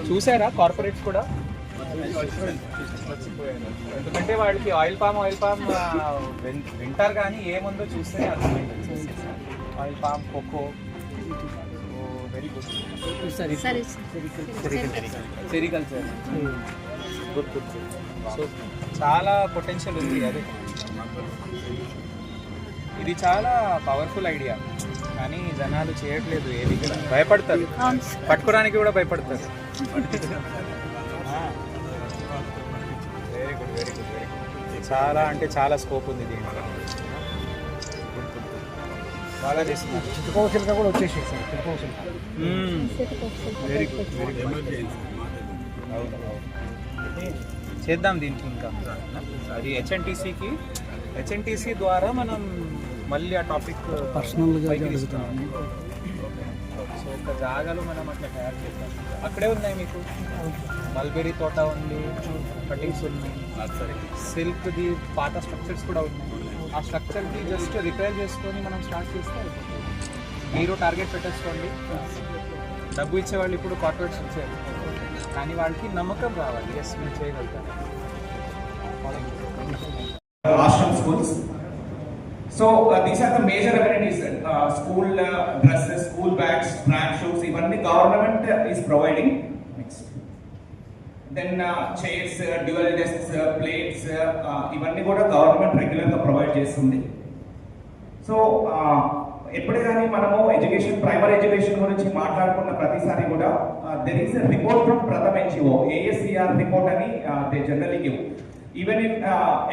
చూసారా కార్పొరేట్స్ కూడా? ఎందుకంటే వాళ్ళకి ఆయిల్ పామ్ వింటారు కానీ ఏముందో చూస్తే అర్థమైంది. Oil palm, cocoa, very good. Sericulture good good. So చాలా పొటెన్షియల్ ఉంది. అదే ఇది చాలా పవర్ఫుల్ ఐడియా కానీ జనాలు చేయట్లేదు. ఏది కూడా భయపడతారు, పట్టుకోవడానికి కూడా భయపడతారు. Very good very good very good. చాలా అంటే చాలా స్కోప్ ఉంది దీంట్లో. బాగా చేస్తున్నారు. చిట్టుకోవసిల్క కూడా వచ్చేసి సార్. చిట్టుకోవసిల్క వెరీ గుడ్ వెరీ గుడ్. అవును అవును, చేద్దాం దీనికి ఇంకా. అది హెచ్ఎన్టీసీ ద్వారా మనం మళ్ళీ ఆ టాపిక్ పర్సనల్గా సో ఒక జాగాలో మనం అట్లా తయారు చేద్దాం. అక్కడే ఉన్నాయి మీకు మల్బెరీ తోట ఉంది, కటింగ్స్ ఉన్నాయి, సిల్క్ది పాత స్ట్రక్చర్స్ కూడా ఉన్నాయి. ఆ స్ట్రక్చర్కి జస్ట్ రిపేర్ చేసుకొని మనం స్టార్ట్ చేస్తే అయిపోతుంది. మీరు టార్గెట్ పెట్టేసుకోండి. డబ్బు ఇచ్చేవాళ్ళు ఇప్పుడు కార్పొరేట్స్ ఇచ్చారు కానీ వాళ్ళకి నమ్మకం రావాలి. ఎస్ మేము చేయగలుగుతాం. Ashram schools. So these are the major amenities. School dresses, school bags, brand shoes. Even the government is providing. Next. Then chairs, dual desks, plates. Even the government regularly provide చేస్తుంది. So ఎప్పుడే కానీ మనము education, primary education గురించి మాట్లాడుకున్న ప్రతిసారి కూడా there is a report from Pratham NGO, ASCR report అని they generally give. Even in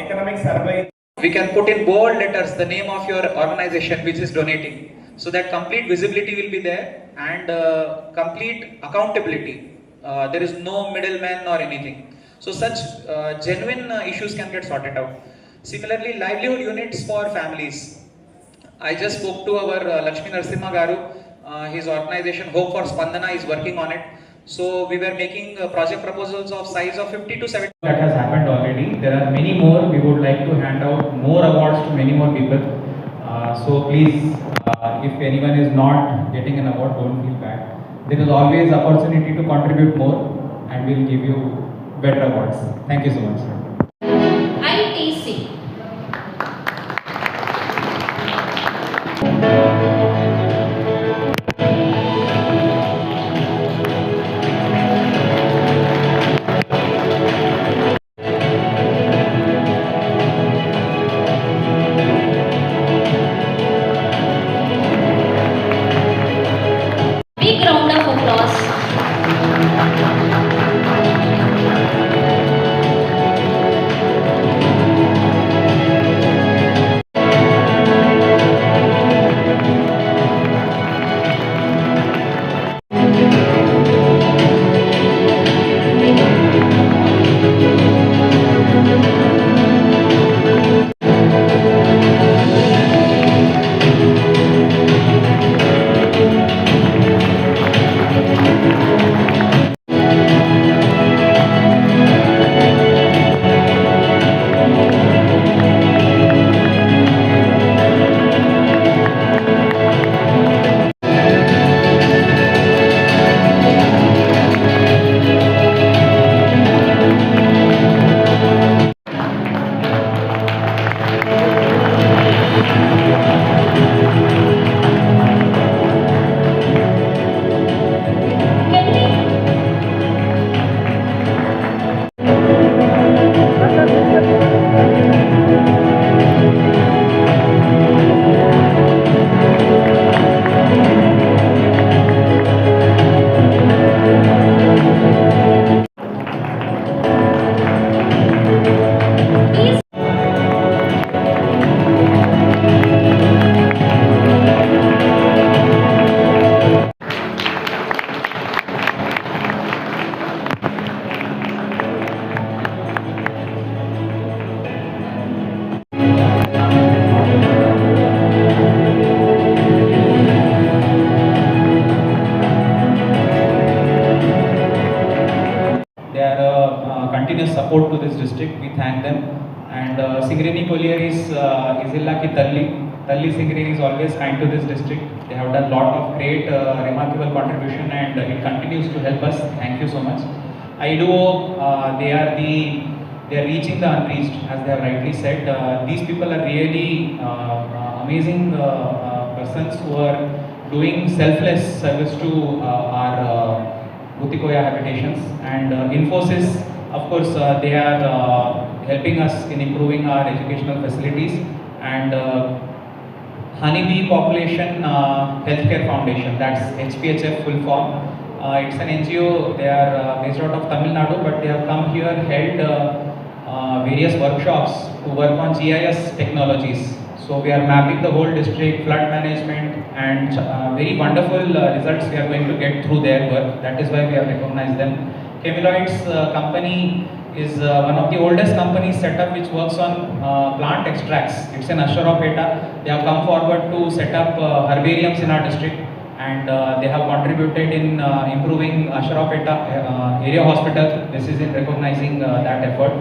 economic survey, we can put in bold letters the name of your organization which is donating, so that complete visibility will be there and complete accountability. There is no middleman or anything. So such genuine issues can get sorted out. Similarly, livelihood units for families. I just spoke to our Lakshmi Narasimha Garu. His organization Hope for Spandana is working on it. So we were making project proposals of size of 50 to 70. That has happened already. There are many more. We would like to hand out more awards to many more people. So please, if anyone is not getting an award, don't feel bad. There is always opportunity to contribute more, and we'll give you better awards. Thank you so much. ITC. Big round of applause. continuous support to this district. We thank them. And Singareni Collieries Izilla ki Talli. Talli Singareni is always kind to this district. They have done lot of great, remarkable contribution, and it continues to help us. Thank you so much. I do hope they are reaching the unreached, as they have rightly said. These people are really amazing persons who are doing selfless service to our Butikoya habitations, and Infosys, of course, they are helping us in improving our educational facilities, and Honeybee Population Healthcare Foundation, that's HPHF full form. It's an NGO. They are based out of Tamil Nadu, but they have come here, held various workshops to work on GIS technologies. So we are mapping the whole district, flood management, and very wonderful results we are going to get through their work. That is why we have recognized them. Chemiloids company is one of the oldest companies set up which works on plant extracts. It's in Asharopeta. They have come forward to set up herbariums in our district, and they have contributed in improving Asharopeta area hospital. This is in recognizing that effort.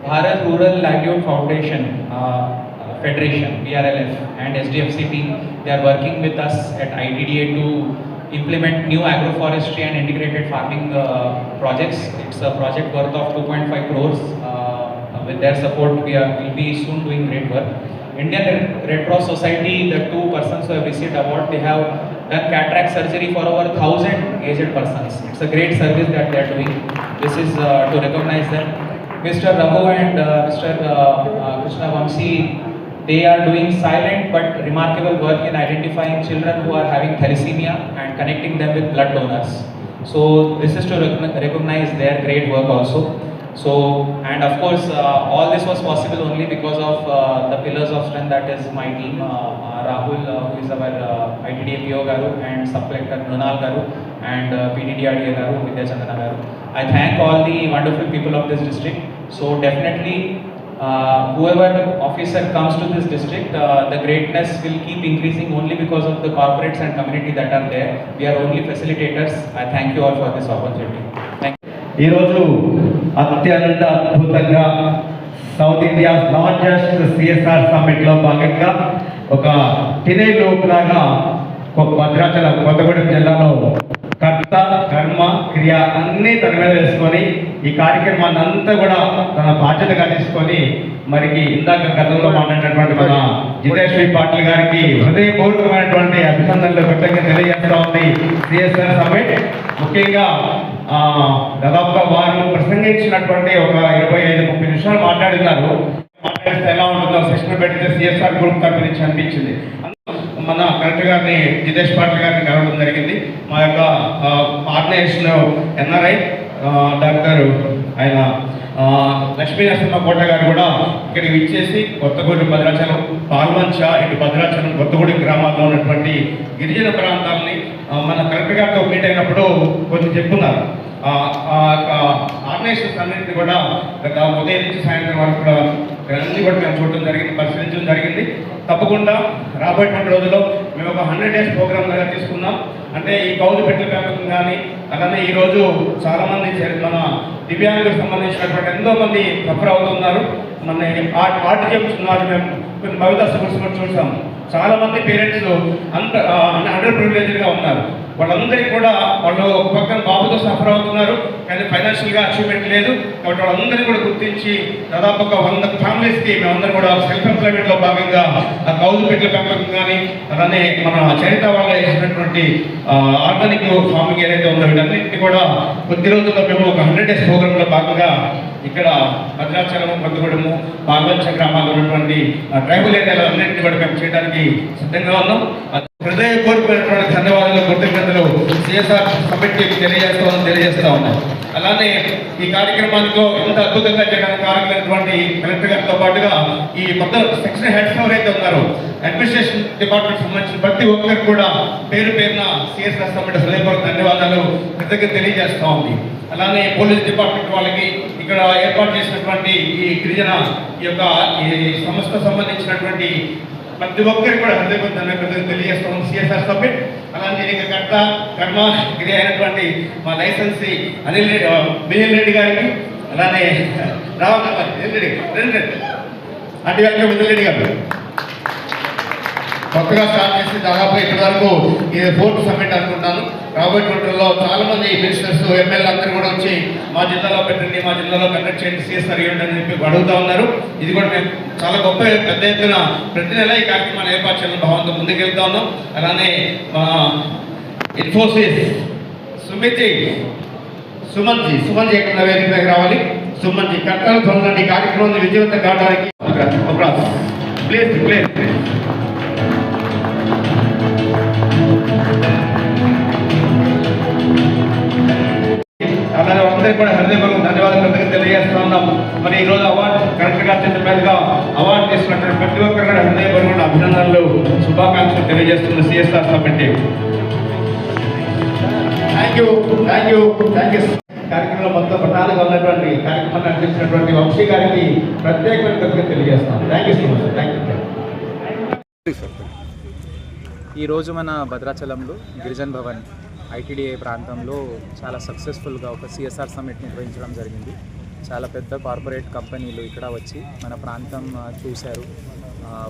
Bharat Rural Livelihood Foundation Federation, BRLF, and SDFC team, they are working with us at ITDA to implement new agroforestry and integrated farming projects. It's a project worth of 2.5 crores. With their support, will be soon doing great work. Indian Red Cross Society, the two persons who have received award, they have done cataract surgery for over 1,000 aged persons. It's a great service that they are doing. This is to recognize them. Mr. Raghu and Mr. Krishna Vamsi, they are doing silent but remarkable work in identifying children who are having thalassemia and connecting them with blood donors. So this is to recognize their great work also. So, and of course, all this was possible only because of the pillars of strength, that is my team, Rahul, who is our ITDA PO Garu, and Sub-Collector Mrunal Garu, and PDDRDA Garu, Vidya Chandana Garu. I thank all the wonderful people of this district. So definitely, whoever officer comes to this district, the greatness will keep increasing only because of the corporates and community that are there. We are only facilitators. I thank you all for this opportunity. Thank you. ఈ రోజు అత్యంత అద్భుతంగా south India largest CSR summit లో భాగంగా ఒక టినేజ్ లాగా ఒక భద్రాచలం కొత్తగూడెం జిల్లాలో కర్త కర్మ క్రియ అన్నీ తన మీద వేసుకొని ఈ కార్యక్రమాన్ని అంతా కూడా తన బాధ్యతగా తీసుకొని మరికి ఇందాక గతంలో మాట్లాడినటువంటి మన జితేశ్వరి పాటిల్ గారికి హృదయపూర్వకమైనటువంటి అభినందనలు కృతజ్ఞతలు తెలియజేస్తా ఉంది సిఎస్ఆర్ సమ్మిట్. ముఖ్యంగా దాదాపుగా వారు ప్రసంగించినటువంటి ఒక 25-30 నిమిషాలు మాట్లాడినారు. మాట్లాడితే ఎలా ఉంటుందో సెషన్ పెడితే సిఎస్ఆర్ గ్రూప్ తరఫు నుంచి అనిపించింది. మన కలెక్టర్ గారిని జితేష్ పాటిల్ గారిని కలవడం జరిగింది. మా యొక్క ఆర్గనైజేషన్ ఎన్ఆర్ఐ డాక్టర్ ఆయన లక్ష్మీ నరసింహ కోట గారు కూడా ఇక్కడికి ఇచ్చేసి కొత్తగూడెం భద్రాచలం పాల్వంచ ఇటు భద్రాచలం కొత్తగూడెం గ్రామాల్లో ఉన్నటువంటి గిరిజన ప్రాంతాలని మన కలెక్టర్ గారితో మీట్ అయినప్పుడు కొంచెం చెప్పున్నారు. ఆర్గనైజేషన్స్ అన్నింటినీ కూడా గత ఉదయం నుంచి సాయంత్రం వరకు కూడా అన్ని కూడా మేము చూడడం జరిగింది, పరిశీలించడం జరిగింది. తప్పకుండా రాబోయేటువంటి రోజుల్లో మేము ఒక 100 days ప్రోగ్రామ్ లాగా తీసుకున్నాం. అంటే ఈ కౌలు పెట్టెల పెంపకం కానీ అలానే ఈరోజు చాలామంది మన దివ్యాంగులకు సంబంధించినటువంటి ఎంతో మంది సఫర్ అవుతున్నారు. మన ఆర్ట్ చెప్తున్నారు. మేము కొన్ని భవిత స్కూల్స్ కూడా చూసాము. చాలామంది పేరెంట్స్ అండర్ ప్రివిలేజ్డ్గా ఉన్నారు. వాళ్ళందరికీ కూడా వాళ్ళు ఒక పక్కన బాబుతో సఫర్ అవుతున్నారు, కానీ ఫైనాన్షియల్గా అచీవ్మెంట్ లేదు. కాబట్టి వాళ్ళందరినీ కూడా గుర్తించి దాదాపు ఒక 100 ఫ్యామిలీస్కి మేమందరం కూడా సెల్ఫ్ ఎంప్లాయ్మెంట్లో భాగంగా ఆ కౌలు పెట్టెల పెంపకం కానీ అలానే మన చరిత వాళ్ళు చేసినటువంటి ఆర్గానిక్ ఫార్మింగ్ ఏదైతే ఉందో వీటన్నింటినీ కూడా కొద్ది రోజుల్లో మేము ఒక 100 days ప్రోగ్రాంలో భాగంగా ఇక్కడ భద్రాచలం కొత్తగూడెము పాల్వంచ గ్రామాల్లో ఉన్నటువంటి ట్రైబల్ ఏరియాలన్నింటినీ కూడా మేము చేయడానికి సిద్ధంగా ఉన్నాం. హృదయపూర్వకమైనటువంటి ధన్యవాదాలు, కృతజ్ఞతలు సిఎస్ఆర్ సమ్మిట్కి తెలియజేస్తా ఉన్నాం. అలానే ఈ కార్యక్రమానికి ఎంత అద్భుతంగా చేయడానికి కారణమైనటువంటి కలెక్టర్ గారితో పాటుగా ఈ మొత్తం సెక్షన్ హెడ్స్ ఎవరైతే ఉన్నారో అడ్మినిస్ట్రేషన్ డిపార్ట్మెంట్ సంబంధించిన ప్రతి ఒక్కరికి కూడా పేరు పేరున సిఎస్ఆర్ సమ్మిట్ హృదయపూర్వక ధన్యవాదాలు, కృతజ్ఞత తెలియజేస్తా ఉంది. అలానే పోలీస్ డిపార్ట్మెంట్ వాళ్ళకి ఇక్కడ ఏర్పాటు చేసినటువంటి ఈ గిరిజన ఈ యొక్క ఈ సంస్థ సంబంధించినటువంటి ప్రతి ఒక్కరికి కూడా హృదయపూర్వక తెలియజేస్తాం సిఎస్ఆర్ సబ్మిట్. అలాంటి ఇంకా కర్త కర్మ గిరి అయినటువంటి మా లైసెన్సీ బిఎల్ రెడ్డి గారికి, అలానే రెడ్డి అంటే మిథున్ రెడ్డి గారు, కొత్తగా స్టార్ట్ చేసి దాదాపు ఇప్పటి వరకు ఇది 4th సమ్మిట్ అనుకుంటాను. రాబోయే రోజుల్లో చాలా మంది మినిస్టర్స్ ఎమ్మెల్యే అందరూ కూడా వచ్చి మా జిల్లాలో పెట్టండి, మా జిల్లాలో కండక్ట్ చేయండి, సిఎస్ఆర్ ఈవెంట్ అని చెప్పి అడుగుతూ ఉన్నారు. ఇది కూడా మేము చాలా గొప్ప పెద్ద ఎత్తున ప్రతి నెల ఈ కార్యక్రమాన్ని ఏర్పాటు చేయాలని భావంతో ముందుకెళ్తా ఉన్నాం. అలానే మా ఇన్ఫోసిస్ సుమన్ జీ ఎక్కడ వేదిక దగ్గర రావాలి. సుమన్ జీ కట్టాల ధ్వనులు ఈ కార్యక్రమాన్ని విజయవంతం కావడానికి ప్లీజ్ అలాగే అందరికీ కూడా హృదయపూర్వక ధన్యవాదాలు తెలియజేస్తా ఉన్నాం. మరి ఈరోజు అవార్డు కరెక్ట్గా చేసిన మీదుగా అవార్డు తీసుకున్నటువంటి ప్రతి ఒక్కరు కూడా హృదయపూర్వక అభినందనలు, శుభాకాంక్షలు తెలియజేస్తున్న సిఎస్ఆర్ కమిటీ. Thank you. కార్యక్రమంలో మొత్తం ప్రధానంగా ఉన్నటువంటి కార్యక్రమాన్ని అందించినటువంటి వంశీ గారికి ప్రత్యేకమైన కృతజ్ఞతలు తెలియజేస్తాం. Thank you so much. Thank you. ఈరోజు మన భద్రాచలంలో గిరిజన్ భవన్ ఐటీడీఏ ప్రాంతంలో చాలా సక్సెస్ఫుల్గా ఒక సిఎస్ఆర్ సమ్మిట్ నిర్వహించడం జరిగింది. చాలా పెద్ద కార్పొరేట్ కంపెనీలు ఇక్కడ వచ్చి మన ప్రాంతం చూశారు.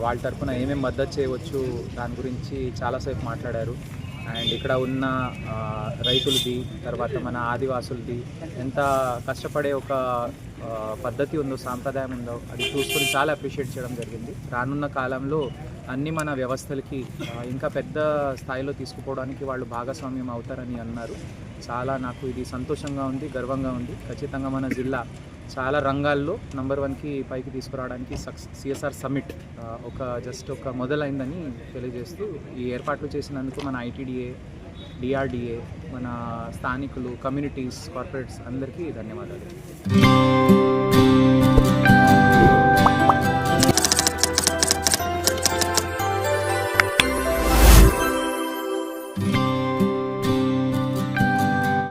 వాళ్ళ తరఫున ఏమేమి మద్దతు చేయవచ్చు దాని గురించి చాలాసేపు మాట్లాడారు. అండ్ ఇక్కడ ఉన్న రైతులది, తర్వాత మన ఆదివాసులది ఎంత కష్టపడే ఒక పద్ధతి ఉందో, సాంప్రదాయం ఉందో అది చూసుకొని చాలా అప్రిషియేట్ చేయడం జరిగింది. రానున్న కాలంలో అన్ని మన వ్యవస్థలకి ఇంకా పెద్ద స్థాయిలో తీసుకుపోవడానికి వాళ్ళు భాగస్వామ్యం అవుతారని అన్నారు. చాలా నాకు ఇది సంతోషంగా ఉంది, గర్వంగా ఉంది. ఖచ్చితంగా మన జిల్లా చాలా రంగాల్లో నంబర్ 1కి పైకి తీసుకురావడానికి సిఎస్ఆర్ సమ్మిట్ ఒక మొదలైందని తెలియజేస్తూ ఈ ఏర్పాట్లు చేసినందుకు మన ఐటీడీఏ, డిఆర్డిఏ, మన స్థానికులు, కమ్యూనిటీస్, కార్పొరేట్స్ అందరికీ ధన్యవాదాలు.